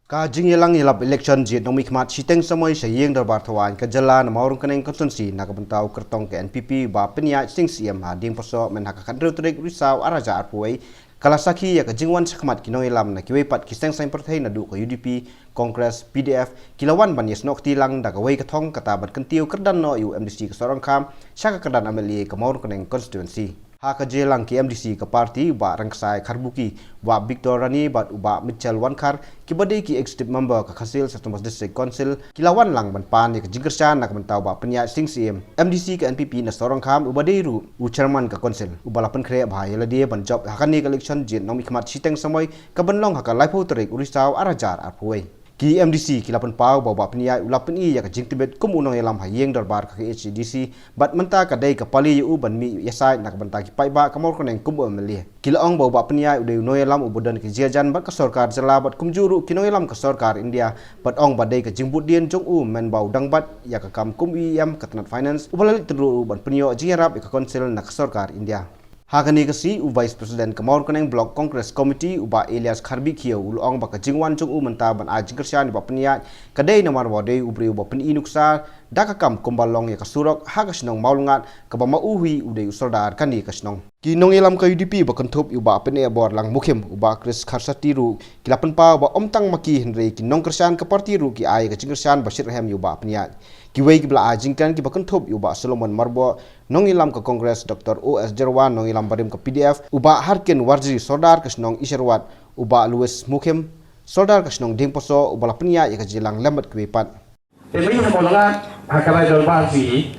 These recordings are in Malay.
Kajing yelang yelap election jit nong mikmat siteng samoy sayeng darbar thawan ka jala na maurung kaneng constituency na kabantau kertong ke NPP ba penya sing CM hading poso men haka kadru trek risau araja arpuai kalasaki ya ka jingwan sakmat kinong yelam na kiwei pat kiseng sain perthai na du ka UDP Congress PDF kilawan ban yes nok tilang da ka wei ka thong kata bat kentiu kerdan no UMDC ka sorong kham saka kerdan amelie ka maurung kaneng constituency haka jelang ki MDC ka parti ba rangsai karbuki ba Victor Rani bat uba Mitchell Wankar ki badai ki executive member ka Khasil Satumas District Council kilawan lang ban pan ka jingkersan nak mentau ba penya sing CM MDC ka NPP na sorong kham ubadai ru u chairman ka council ubalapan kre bhai ladie ban job hakani ka election jin nong mikmat siteng samoy ka banlong haka laipo terik urisau arajar arpuai ki MDC kilapan pau bawa penia ulapan I ya ka jingtibet kumunong elam hayeng darbar ka HCDC bat menta ka dai ka pali u ban mi yasai nak banta ki pai ba kamor koneng kum ameli kilaong bawa penia ude no elam ubudan ki jiajan bat ka sarkar jala bat kumjuru kinong elam ka sarkar India bat ong badai ka jingbut dien jong u men bau dang bat ya ka kam kum yam katanat finance ubalali tru ban penio jiarap ka council nak sarkar India Hakani kasi u Vice President Kamaur Kaneng Block Congress Committee uba Elias Kharbi Khio ulong baka jingwan chung u menta ban a jingkersian ba penia kadai namar wade ubri uba pen inuksa dakakam kumbalong ya kasurok hagasnong maulngat ka ba mauhi ude usordar kani kasnong kinong elam ka UDP ba kanthop uba pen e bor lang mukhem uba Chris Kharsati ru kilapan pa ba omtang maki henre kinong kersian ka parti ru ki ai ka jingkersian Bashir Rahim uba penia kiwei ki bla a jingkan ki ba kanthop uba Solomon Marbo nong ilam ka Congress Dr. OS Jerwan nong ilam barim ka PDF uba Harkin Warji Sordar kasnong Isherwat uba Louis Mukhem Sordar kasnong Dingposo uba lapnya ya kajilang lembat kwepat Ini namolangan hakalai dalbar si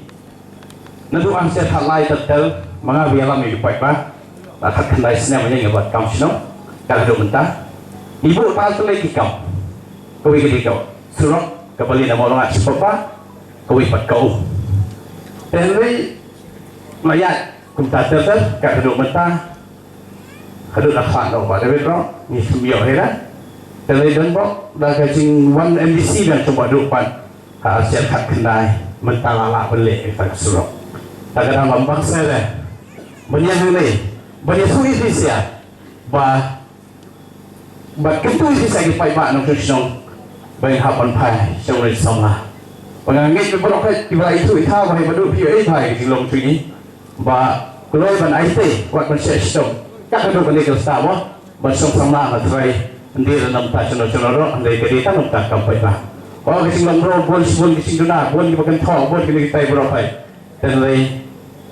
nanti angsa halai tetel mga bialam ni lupai pa lakat kendai sini banyak ngebuat kam sino kalau mentah ibu tal tu lagi kam kau ikut kau suruh kembali namolangan si papa kau ikut kau jadi mayat kumta tetel kalau mentah kalau nak faham apa tapi kalau ni semua hera jadi dan bok dah kacing one MDC dan coba depan hasil hak kendai mentalala beli kita suruh tak ada lambang saya banyak ni banyak sulit dia bah ketu dia lagi pai mak nak krisnong banyak hapan pai cuma sama pengangit beberapa tiba itu tahu bahaya badu piu pai di long ini bah kalau ban IT buat sistem tak ada benda kita tahu bersong sama matrai dia dalam tak cenor-cenor andai kita tak nak kampai bah oh kising lambro bon kising duna bon dipakan thong bon kini kita berapa dan lagi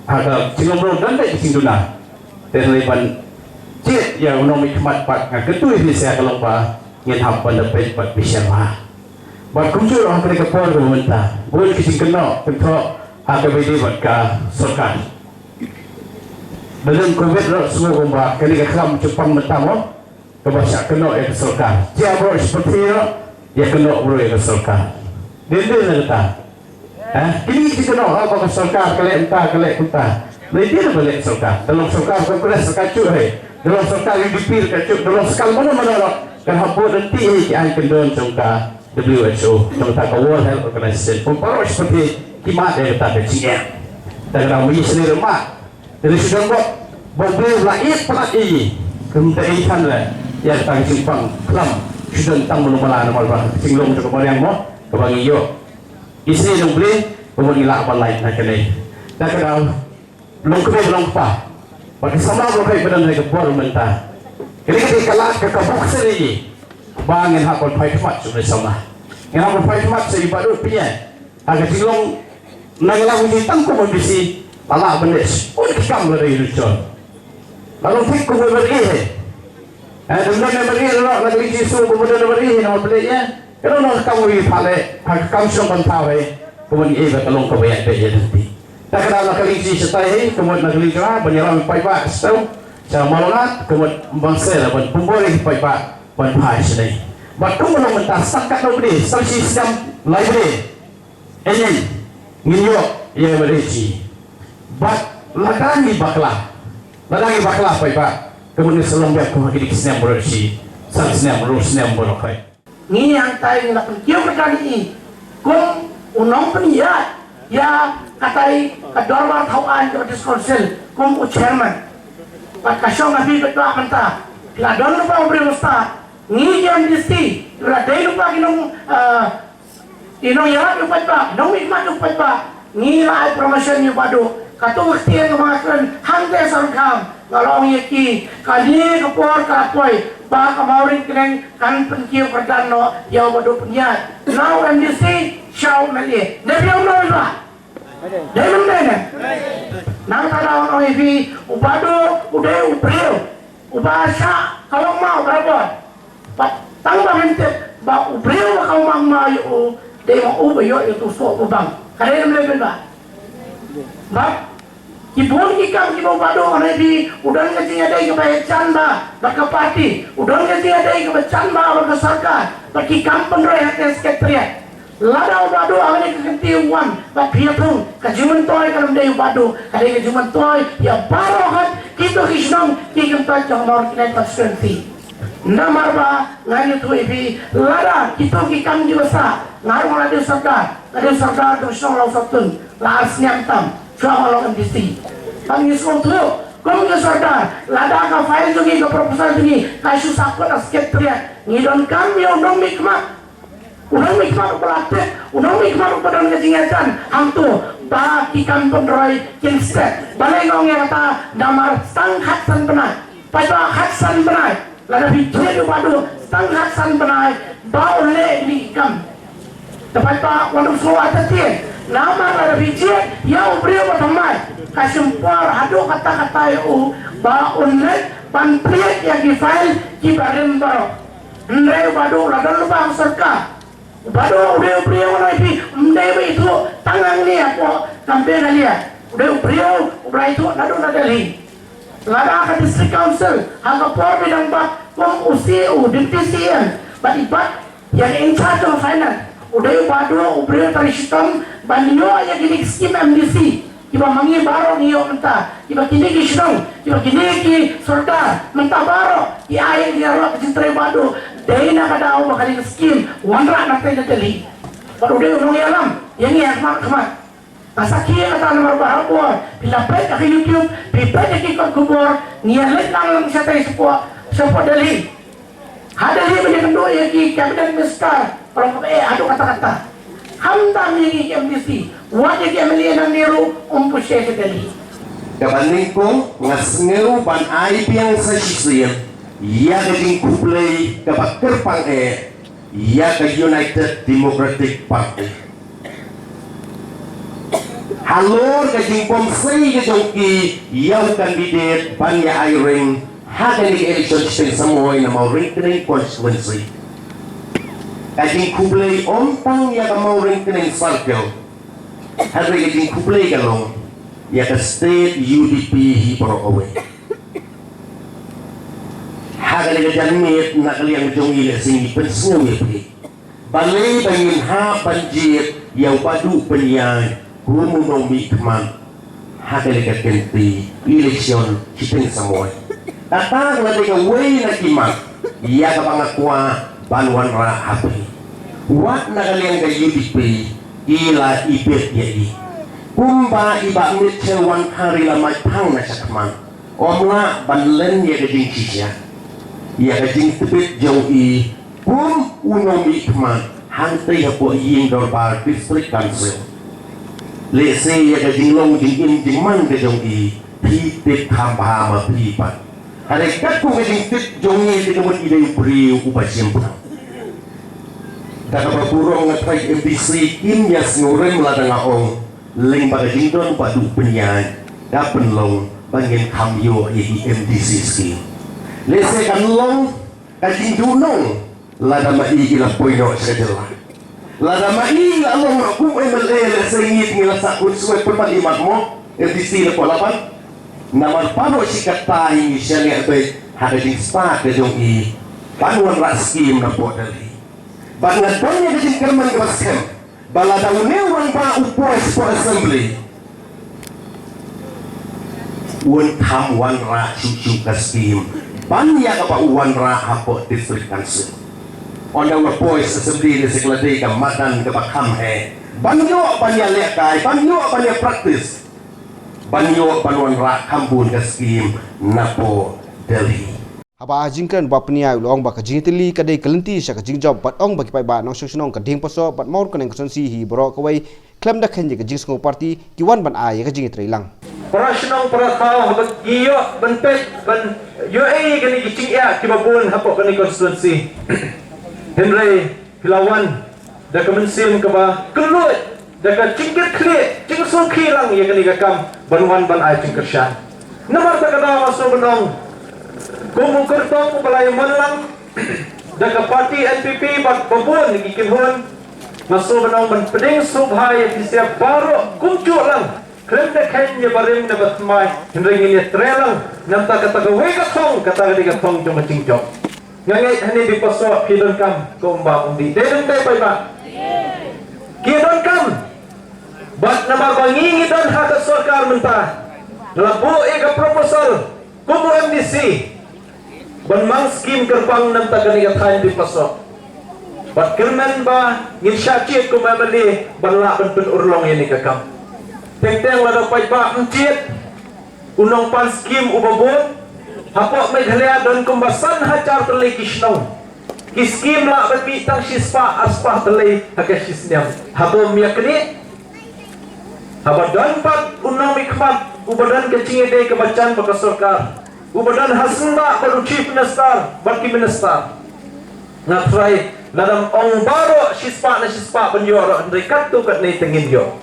ada kising lambro dan lagi kising duna dan lagi ban cik yang nomi kemat pak ketu ini saya kalau pak ingin hampan dapat pat bisa mah buat kumcur orang kena kepol pemerintah bon kising kena kentok ada bedi buat ke sarkar dalam covid semua bomba kini kelam cepang mentamo kebasak kena ke sarkar siapa seperti itu ya kena bro ya sarkar dia kata ini kita kena apa ke sarkar kali entah kali kita dia balik sarkar dalam sarkar Kongres kacuk dalam sarkar UDP kacuk dalam skala mana-mana kan hapus nanti ai kendon sarkar WHO sarkar World Health Organization pemparo seperti kimat dia kata kecil dan orang wis ni rumah dari sudah boleh lahir pelat ini kemudian ikan lah ya tang simpang kelam sudah tang belum malah nama bah singlong tu kemarin mo kebangi yo isi yang beli kemudian lah apa lain nak ni dah kalau belum kena belum apa bagi sama boleh badan lagi bol mentah ini kita kalah ke kabuk sendiri bangin hakon pai temat sudah sama yang hakon pai temat sendiri baru punya agak singlong nanglah uji tangku membisi malah benes pun kam dari lucu lalu fikku berberi Dulu yang beri orang lagi jisu kemudian beri nama belinya. Kalau nak kamu ini pale, kamu sudah mentau kemudian ia bertolong kebayang dia nanti. Tak kena nak kelinci setai, kemudian nak kelinci lah, banyak pai pak, setau, cara malangat, kemudian bangsa lah, pemboleh pai pak, pai sini. Batuk belum mentah, sakat nak beri, saksi sistem lain beri. Ini, nginyok, ia beri ci. Ladangi baklah pai pak. Kemudian selambia kau lagi kisah bersih, saksnya berusnya berkai. Ni yang tay nak pergi berkali ini, kum unong peniat, ya katai kedorban tauan ke diskonsil, kum chairman. Pat kasong nabi betul mentah, tiada orang lupa beri ustad, Ni yang disti, ila day lupa kinong yarat lupa pa, nong ikmat lupa pa. Ni la promotion ni padu. Katung tiang mga kren hangte sarkam ngalong yaki kali kapor kapoy ba kamaurin kineng kan penkiu perdano yaw padu penyat. Now MDC show meli. Debi umno ba? Debi umno ne. Nang tala ono ibi ubado ude ubreu ubasa kalau mau berapa tangba hente ba ubreu kalau mau yo de mau ubayo itu so ubang kare mele ba ba kibun ikam kibo bado ono ibi udan ngaji ada ke bayan ba bakapati udan ngaji ada ke bayan ba ke sarkar bagi kampung roy hati sekretariat lada bado awalnya kekentiuan bak piapung kajuman toy kalau dia bado kada kajuman toy ya barohat kita kisnong kikempat jong nor kinai konstituensi namar ba ngani tu ibi lada kita kikam jiwasa ngaru lada sarkar tu song lau satun laas nyamtam cuma lau MDC pangis kontrol kong ke sarkar lada ka file jungi ke proposal jungi kasu sakot sekretariat ngidon kami ondong mikmat unang mikmat pelatih, unang mikmat pedang kejingatan, hantu, bah ikan penroy kinstet, balai ngong yang kata damar stang hatsan benai, pada hatsan benai, lada bicara padu stang hatsan benai, bau le di ikam, tepat pak wandu semua tertian, nama lada bicara, yang beriau bertemai, kasumpar adu kata-kata eu, bau le pan priet yang di file kibarim baro, ndai padu lada lubang serka. Baru udah beliau lagi mendai itu tangan ni apa sampai kalian udah itu nado nadali lada ke district council harga por bidang bak kom UCU deputisian batibat yang in charge of finance udah badu beliau dari sistem banyo aja gini skim MDC iba mangi baro niyo mentah iba kini kisnong iba kini ki sorda mentah baro ya ayah dia rock cintai badu dahina kada au bakal skim wanra nak tanya teli baru dia unong alam yang ni akmat pasaki kata nomor bahwa bila baik ke YouTube bila ke kubur niat lang siya tayo sepo dali hadali banyak kedua ya ki kabinet mister kalau adu kata-kata hamdam yang MDC wajib yang melihat niru umpusya sekali Kabanding ko ngasngeru ban ay piang sa sisiyan ia kajing kublay kapag kerpang ia ka United Democratic Party halor kajing pomsay kajong ki yaw kandidat banya ay ring hagan di election stain samoy na mau ring kring constituency kajing kublay ontang ya ka mau ring kring circle hadri kajing kublay kalong ya ka state UDP hiporo away hagal ka janmit na kaliyang jong ila singi pensngaw ya pi balay bangin ha banjit yaw padu penyay kumunong mikman hagal ka kenti eleksyon kiteng samoy tatang na ka way na kiman iya ka pangakwa banwan ra hapi wat na kaliyang ka UDP ila ipit ya i kumba iba mitchell wan hari lamay pang na sakman omla banlen ya kajing sisya ya kajing tepit jauh i unong ikman hantay hapo iying dorbar district council lese ya kajing long jing man kajong i pitit hamba pipat harikat kung kajing tit jong i tikamot ilay beriw upasiyempang kakapapurong nga try MDC kimyas ngurin meladang aong ling bagajing doon padu penyan kapenlong bangin kamyo i MDC scheme lese kanlong kajing dunong lada maiilang poino sa jala lada maiilang along akong MLA lese ngit ngila sa kunsuwe perpalimat mo MDC na palapan naman pano si katahing siya nga abay hakajing spa kajong i panuan ra scheme na po dali bangat banyak kajing kerman kebaskem bala daw newan ba upues for assembly wan kam wan ra chuchu kaskim banya ka pa uwan ra hapo district council onda wa boys assembly ni seklade ka matan ka bakam banyo banya lekay banyo banya practice banyo banwan ra kambun kaskim napo Delhi Haba jingkan ba pnia ulong ba ka jingtili ka dei kalenti sha ka jingjob bat ong ba ki pai ba nong seksonong ka ding poso bat maur ka neng konsi hi bro ka wai klem da khen je ka jingsong party ki wan ban a ye ka jing trilang Perasaan perakau habat iyo bentek ben yo gani kicing ya kibabun hapok kani konstitusi Henry Hilawan da kemensim ke ba kelut da ka cingkit kli cingsul kilang ya kani kakam banwan ban ai cingkershan nomor ta kada masuk benong kumu kertong balai manlang da ka parti NPP bat babun gikinhun masuk benong ban peding subhai siap baru kumcu lang Krem de kenya barim na batmai Henry ngini trelang namta kata gawe katong kata ga tong jong cingjok ngangai hani di pasok kidon kam komba undi dedeng dai pai ba kidon kam bat nama bangi ngidon hak sarkar mentah labu ega proposal kumu MDC ban mang skim kerpang namta kani ga thain di pasok bat kermen ba ngin syacit kumu amali banla ban pen urlong ini kakam Teng-teng lada pai ba encit unong pan skim ubabun hapok meghalea don kumbasan hacar telai kisnong kiskim la babi tang sispa aspa telai hakas sisnyam habo miyakni haba don pat unong mikmat ubadan kecing ede kebacan baka sarkar ubadan hasna baru chief minister baki minister ngatrai ladam ong baro sispa na sispa penjoro rekat tu kat nei tengin yo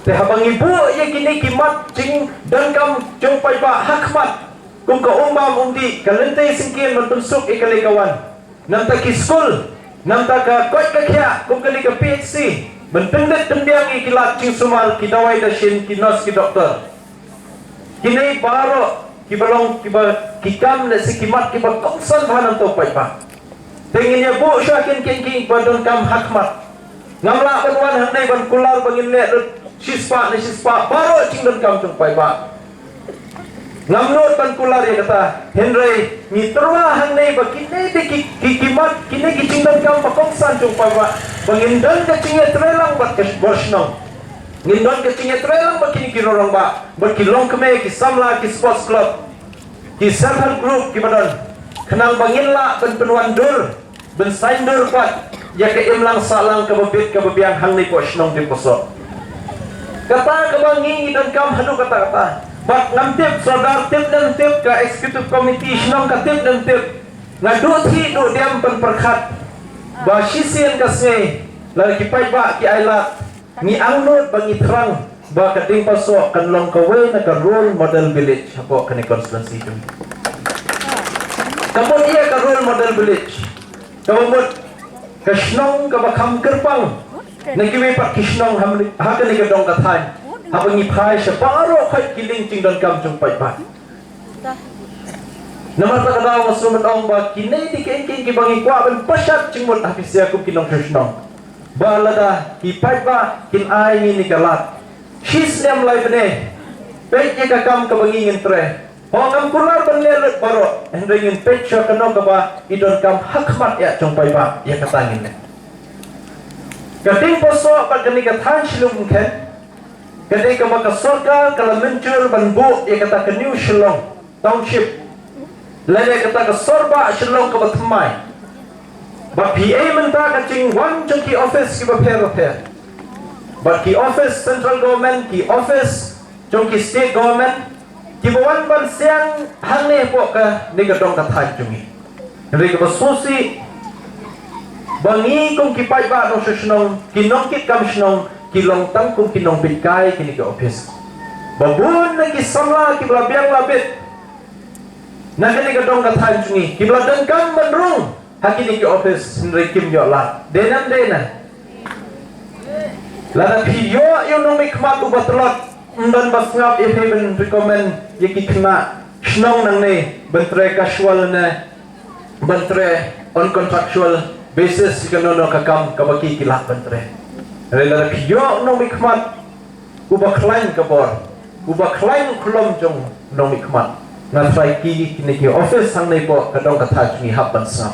habang ibu yang kini kimat cing dan kam jumpai ba hakmat kung ka umbam undi kalentay singkin mantunsuk ikali kawan namta ki school namta ka koit ka kya kung kali ka PhD menpendet tembiang ikilat cing sumal kidawai dashin kinos ki doktor kini baro kibalong kikam na si kimat kiba kongsan bahanam to pai ba tengin ya bu syakin king badon kam hakmat ngamla banwan handai ban kular bangin le sispa ni sispa baru cingdon kam pai ba ngamnot ban kular ya kata Henry ni terwa hang nei ba kini di kimat kini cingdon kam pakongsan pai ba bangindon ka cinge trelang bat ke borsno ngindon ka cinge trelang ba kini kirorong ba berkilong keme ki samla ki sports club ki self help group ki badon kenang banginla ban penuan dur ben saindur pat ya ke imlang salang ka babit ka babiang hang nei posnong di posok kata kebangi dan kam hadu kata bak ngamtip saudar tip dan tip ke executive committee senong ka tip dan tip ngadu thi do diam pen perkhat ba sisien kasnge lagi pai ba ki ailat ni angnot bangi terang ba kading pasok kan long kawe na ka role model village hapo kani constituency tu kamu ia ka role model village kamu ka senong ka bakam kerpang Nakiwi pak kisnong hakan ni kadong katay habang ipay siya baro kay kiling cing don kam jung pai pa naman pa kadaw masuman ong ba kinay di king kibangi kwa ban pasyat cing mot habis siya kum kinong kisnong balada ipay pa kinay ni galat shis nem lai bene pek ye kakam kabangingin tre hongam kular ban lelut baro hendringin pek siya kanong kaba idon kam hakmat ya jung pai pa ya katangin Kading posok pada ni kata silum kan, kading kama kasorka kalau muncul banbu ia kata ke New Shillong Township, lain kata ke Sorba Shillong ke Batmai, but PA mentah kacing one jengki office ki repair, but ki office central government ki office jengki state government ki bawan ban siang hangne pok ke ni kadong kata jungi, jadi kebesusi bangi kung kipai ba no sesenong kinong kit kam senong kilong tang kung kinong bitkai kini ke office babun lagi samla ki blabiang labit na kini ka dong kathan jungi ki bladan kam manrung hakini ke office Henry Kim yo la denan lada piyo yo no mikmat ubatlot dan basngap if even recommend yaki kena senong nang ne bentre casual na bentre on contractual basis jika nono kakam kabaki kilah bentre. Rela kiyo no mikmat ubah klaim kabor, ubah klaim kulom jong no mikmat. Ngatrai ki kini ki office hang nepo kadong kata jungi hapan sam.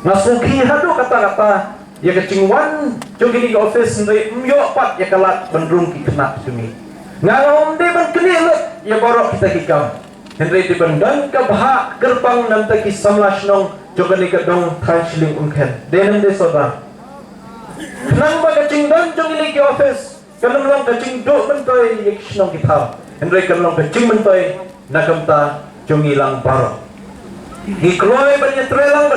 Ngasuki hadu kata ya kecingwan jong kini ki office ndai myo pat ya kalat bendrung ki kena jungi. Ngalom de ban kini lut ya borok kita kikam. Henry di bandan ka baha gerbang nam ta ki samlash nong jogani ka dong transling unken denam de soda nang ba ka ching dan jong ili ki office kanam long ka ching do mentoi yek shnong ki tham Henry kan long ka ching mentoi nakam ta jong ilang baro ni kloi ban ye trelang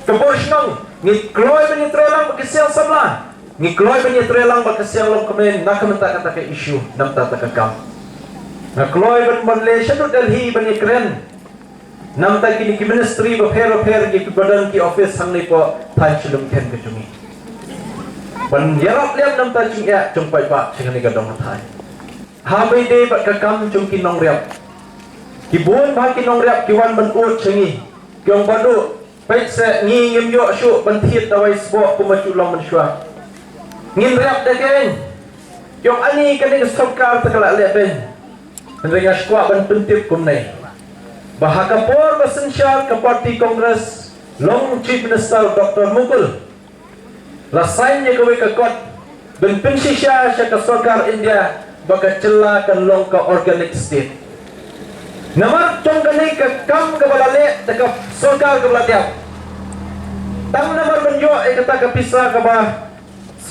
ka borshnong ni kloi ban ye trelang ba kisyang samla ni kloi ban ye trelang ba kisyang long kamen nakam ta ka issue nam ta ka kam na kloi ban Malaysia tu Delhi ban ye kren nam ta ki ministry ba pher ki badan ki office hang ni po thai chulum ken ke chungi ban yarap liam nam ta chung ya chung pai ba ching ni ka dong thai ha bai de ba ka kam chung ki nong riap ki bun ba ki nong riap ki wan ban ut chingi kyong badu pai se ngi ngim yo shu ban thiet dawai sbo ku ma chu long man shwa ngin riap de ken kyong ani ka ni sarkar ta kala le ben Henry Ashkwa ban pentip kum nei bahaka por basensyal ke parti kongres long chief minister Dr. Mukul lasain ye kowe ka kot ben pensisya sa ka sarkar India baka cela kan long ka organic state namar chong kani ka kam ka balale ta ka sarkar ka balatiap tang namar ben yo e kata ka pisa ka ba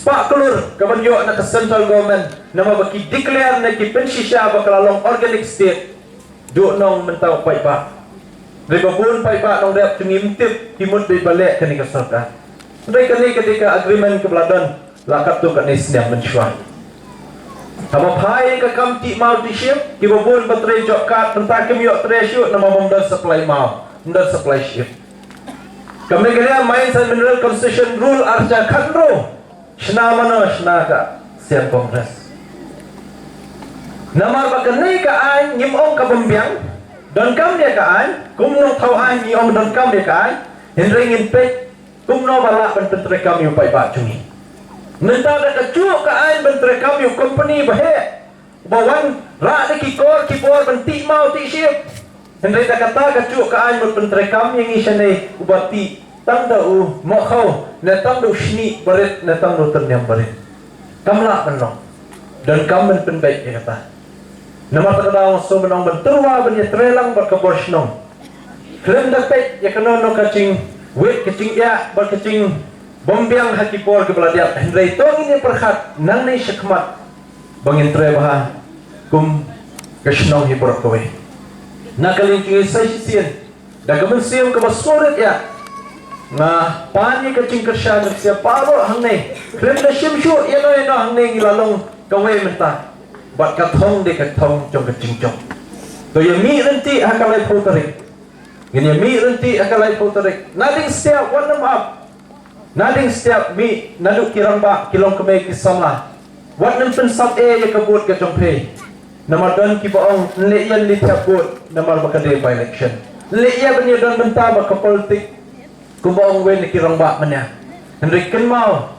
Pak Kelur kabanyo na ka central government na mabaki declare na ki pensisya bakalalong organic state do nong mentaw pai pa rebabun pai pa nong rep tungimtip timut be balik kani ka sarkar ndai kani ketika agreement ke bladon lakat tu kani sniam mensyua hama pai ka kamti mau di ship ki babun batre jok kat tentang kemyo treasure na mamam supply mau dan supply ship kami kena mines and mineral concession rule arca khandro Shna mano shna ka siap kongres. Namar bakanai ka an nyim ong ka bambiang don kam dia ka an kum no thau an nyi ong don kam dia ka an henry ngin pe kum no bala ban pentre kam yu pai ba chungi. Nenta da ka chu ka an ban pentre kam yu company ba he bawan ra de ki kor ban ti mau ti ship. Henry da kata ka chu ka an ban pentre kam yang isane ubati tang da u mo khau na tang do shni barit na tang do tanyam barit kamla penong dan kamen penbaik ya kata nama takdaw so menong benturwa benya trelang berkeborsnong klem dapat ya kena no kacing wet kacing ya berkacing bombiang hakipor ke beladiak hendrai tong ini perkhat nang ni syakmat bangin tre bah kum kasnong hibor kowe nakalin kingi sisien da kamen siam ke basoret ya na pani kacing kersya sia paro hangne klem da shimshu yano hangne ngilalong kawe menta bat kathong de kathong jong kacing jong to ya mi renti akalai potarik ngin ya mi renti akalai potarik nading setiap one up nading setiap mi nadu kirang ba kilong keme kisama wat nem pen sap e ya kabut ka jong pe namar dan ki baong le yan li taput namar bakade by election le ya benya dan menta ba ka politik kubaong wen kirang ba manya Henry ken mau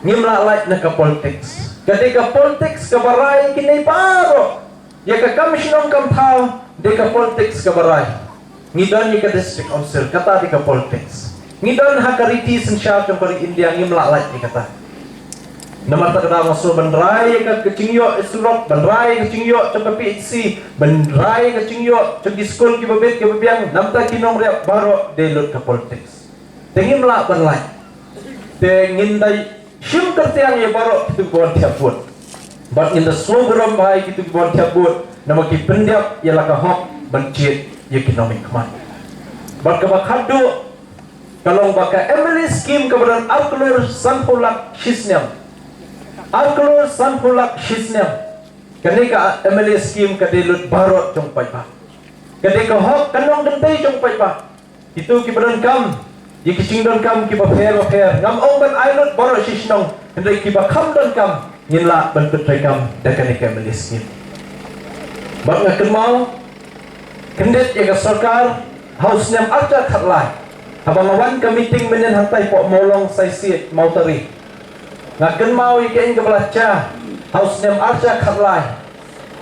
ngimla light na ka politics ketika politics ka baray kinay paro ya ka commission kam thao de ka politics ka baray ngidan ni ka district council kata di ka politics ngidan ha kariti sensya trong pari India ngimla light ni kata namar ta kada maso bandrai ka kecingyo islok bandrai ka cingyo trong ka PHC bandrai ka cingyo trong di school ki babet ki babiang namta kinong rep baro de lut ka politics Tengin melak berlai, tengin day sim kertiang ya baru kita buat tiaput, but in the slow beram bahai kita buat tiaput, nama kita pendiap ya laka hok bencit ya ekonomi kemat. But kabakadu kalau baka MLA scheme keberan Alklur Sanpulak Shisnyam, Alklur Sanpulak Shisnyam, ketika MLA scheme kadilut baru jongpai pak, ketika hok kanong gentai jongpai pak, itu keberan kam. Jika cingdon kam kiba fair ngam ong ban ailot boro shisnong hendai kiba kam don kam nyinla ban petrai kam dakani kam liskin bang ngaken mau kendet ya sarkar haus nyam arja khatlai abang awan ka meeting menen hantai po molong saisi mau tari ngaken mau ike ke belaca haus nyam arja khatlai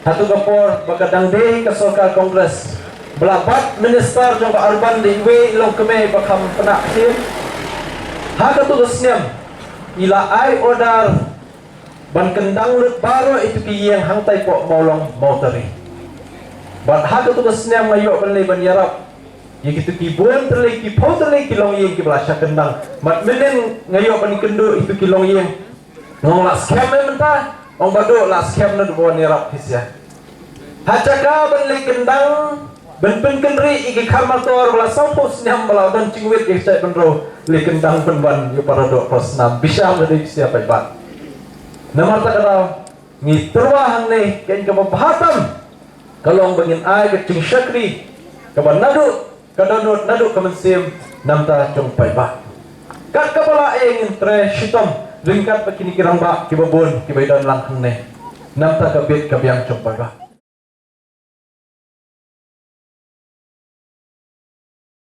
hatu gapor bagadang dei ka sarkar kongres belabat minister jong urban di we long keme bakam penak tim ha ka tu gesnyam ila ai order ban kendang lut baro itu ki yang hangtai po molong moteri Bat hak tugas niam ngayo ban le ban yarap. Ya gitu kibun terlei kipau terlei kilong yeng kibelasya kendang. Mat menen ngayo ban kendu itu kilong yeng. Ngong las kem mentah. Ong bado las kem na dubuan yarap hisya. Hacaka ban le kendang ban pen kendri iki karmator bala sampus niam bala dan cingwit ik cai ban ro le kendang ban yo para do prosnam bisa ngade siapa bat. Namar ta kada ngi terwah ne ken ka mabahatam. Kalau bangin ay ke cing syakri kaban nadu kadonot nadu kemensim namta cung pai ba kat kapala engin tre shitom ringkat pakini kirang ba kibabun kibaidan lang ne namta kabit kabyang cung pai ba